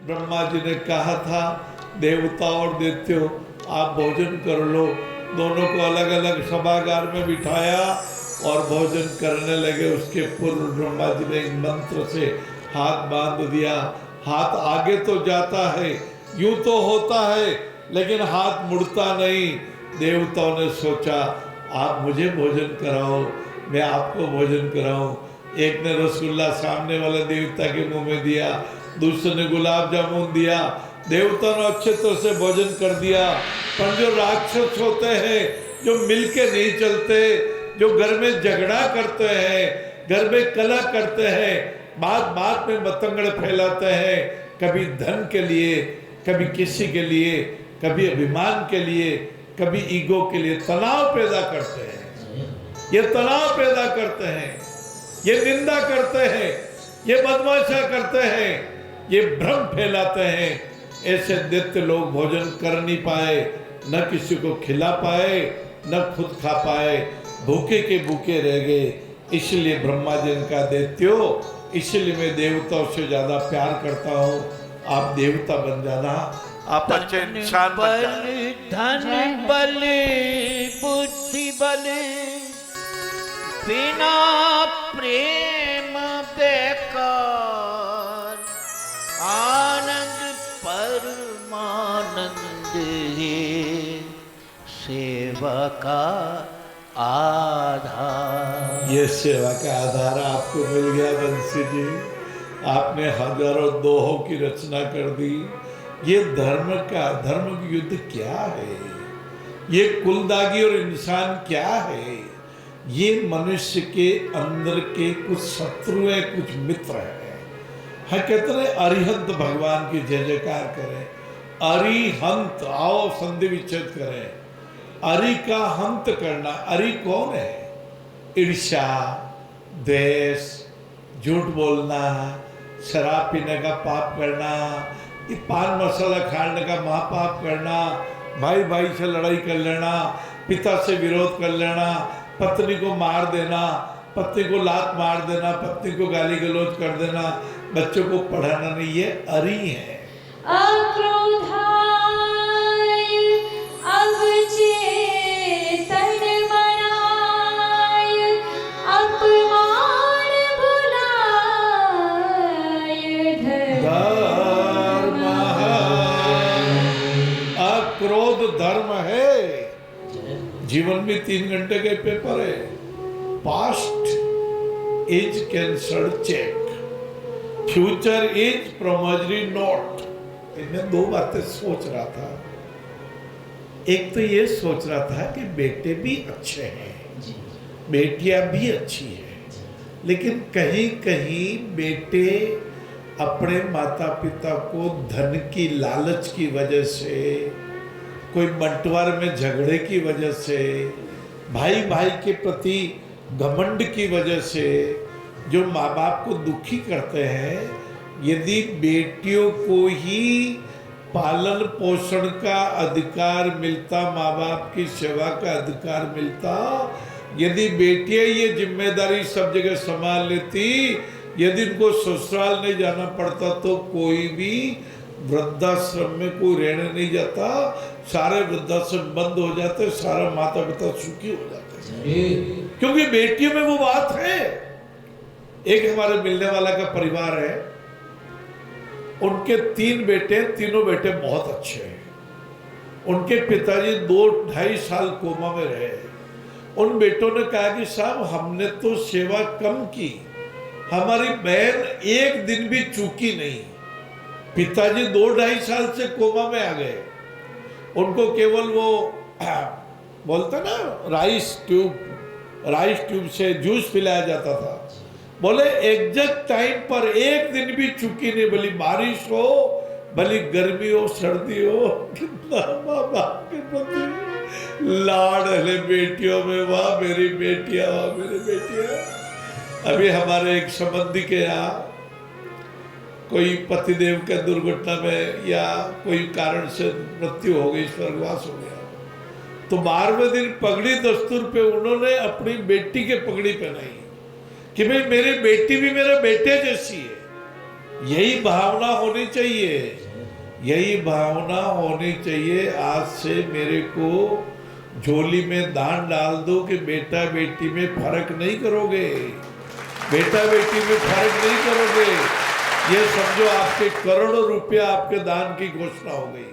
ब्रह्मा जी ने कहा था देवता और दैत्यों आप भोजन कर लो। दोनों को अलग अलग सभागार में बिठाया और भोजन करने लगे। उसके पूर्व ब्रह्मा जी ने एक मंत्र से हाथ बांध दिया। हाथ आगे तो जाता है, यूं तो होता है, लेकिन हाथ मुड़ता नहीं। देवताओं ने सोचा आप मुझे भोजन कराओ, मैं आपको भोजन कराऊं। एक ने रसगुल्ला सामने वाले देवता के मुंह में दिया, दूसरे ने गुलाब जामुन दिया। देवता ने अच्छे तरह से भोजन कर दिया। पर जो राक्षस होते हैं, जो मिलके नहीं चलते, जो घर में झगड़ा करते हैं, घर में कलह करते हैं, बात बात में बतंगड़ फैलाते हैं, कभी धन के लिए, कभी किसी के लिए, कभी अभिमान के लिए, कभी ईगो के लिए तनाव पैदा करते हैं। ये तनाव पैदा करते हैं, ये निंदा करते हैं, ये बदमाशा करते हैं, ये भ्रम फैलाते हैं। ऐसे दैत्य लोग भोजन कर नहीं पाए, न किसी को खिला पाए, न खुद खा पाए, भूखे के भूखे रह गए। इसलिए ब्रह्मा जी ने कहा दैत्यो, इसलिए मैं देवताओं से ज्यादा प्यार करता हूँ, आप देवता बन जाना, आप अच्छे इंसान बन जाना। धन बल बुद्धि बल बिना प्रेम बेकार, आनंद परमानंद है सेवा का आधार। ये सेवा का आधार आपको मिल गया बंसी जी। आपने हजारों दोहों की रचना कर दी। ये धर्म की युद्ध क्या है? ये कुलदागी और इंसान क्या है? ये मनुष्य के अंदर के कुछ शत्रु है, कुछ मित्र है। हाँ, कहते हैं अरिहंत भगवान की जय जयकार करें। अरिहंत, आओ संधि विच्छेद करें। अरि का हंत करना। अरि कौन है? ईर्ष्या, द्वेष, झूठ बोलना, शराब पीने का पाप करना, ये पान मसाला खाने का महापाप करना, भाई भाई से लड़ाई कर लेना, पिता से विरोध कर लेना, पत्नी को मार देना, पत्नी को लात मार देना, पत्नी को गाली गलौज कर देना, बच्चों को पढ़ाना नहीं, ये अरि है। अक्रोधाय अवचेतन मनाय अपमान भुलाय धर्म। अक्रोध धर्म है। जीवन में 3 घंटे के पेपर है। Past is cancelled cheque, future is promissory note. मैं 2 बातें सोच रहा था। एक तो ये सोच रहा था कि बेटे भी अच्छे हैं, बेटियां भी अच्छी हैं, लेकिन कहीं कहीं बेटे अपने माता पिता को धन की लालच की वजह से, कोई बंटवार में झगड़े की वजह से, भाई भाई के प्रति घमंड की वजह से जो माँ बाप को दुखी करते हैं। यदि बेटियों को ही पालन पोषण का अधिकार मिलता, माँ बाप की सेवा का अधिकार मिलता, यदि बेटियां ये जिम्मेदारी सब जगह संभाल लेती, यदि इनको ससुराल नहीं जाना पड़ता, तो कोई भी वृद्धाश्रम में कोई रहने नहीं जाता, सारे वृद्धाश्रम बंद हो जाते, सारा माता पिता सुखी हो जाते। क्योंकि बेटियों में वो बात है। एक हमारे मिलने वाला का परिवार है, उनके 3 बेटे, तीनों बेटे बहुत अच्छे हैं। उनके पिताजी 2-2.5 साल कोमा में रहे। उन बेटों ने कहा कि साहब हमने तो सेवा कम की, हमारी बहन एक दिन भी चूकी नहीं। पिताजी 2-2.5 साल से कोमा में आ गए। उनको केवल वो बोलते ना राइस ट्यूब से जूस पिलाया जाता था। बोले एग्जैक्ट टाइम पर एक दिन भी चूकी नहीं, भली बारिश हो, भली गर्मी हो, सर्दी हो। कितना माँ बाप के प्रति लाड है बेटियों में। वाह मेरी बेटियां, वाह मेरी बेटियां। अभी हमारे एक संबंधी के यहाँ कोई पतिदेव के दुर्घटना में या कोई कारण से मृत्यु हो गई, स्वर्गवास हो गया, तो 12वें दिन पगड़ी दस्तूर पे उन्होंने अपनी बेटी के पगड़ी पहनाई कि भाई मेरी बेटी भी मेरे बेटे जैसी है। यही भावना होनी चाहिए, यही भावना होनी चाहिए। आज से मेरे को झोली में दान डाल दो कि बेटा बेटी में फर्क नहीं करोगे, बेटा बेटी में फर्क नहीं करोगे। ये समझो आपके करोड़ों रुपया आपके दान की घोषणा हो गई।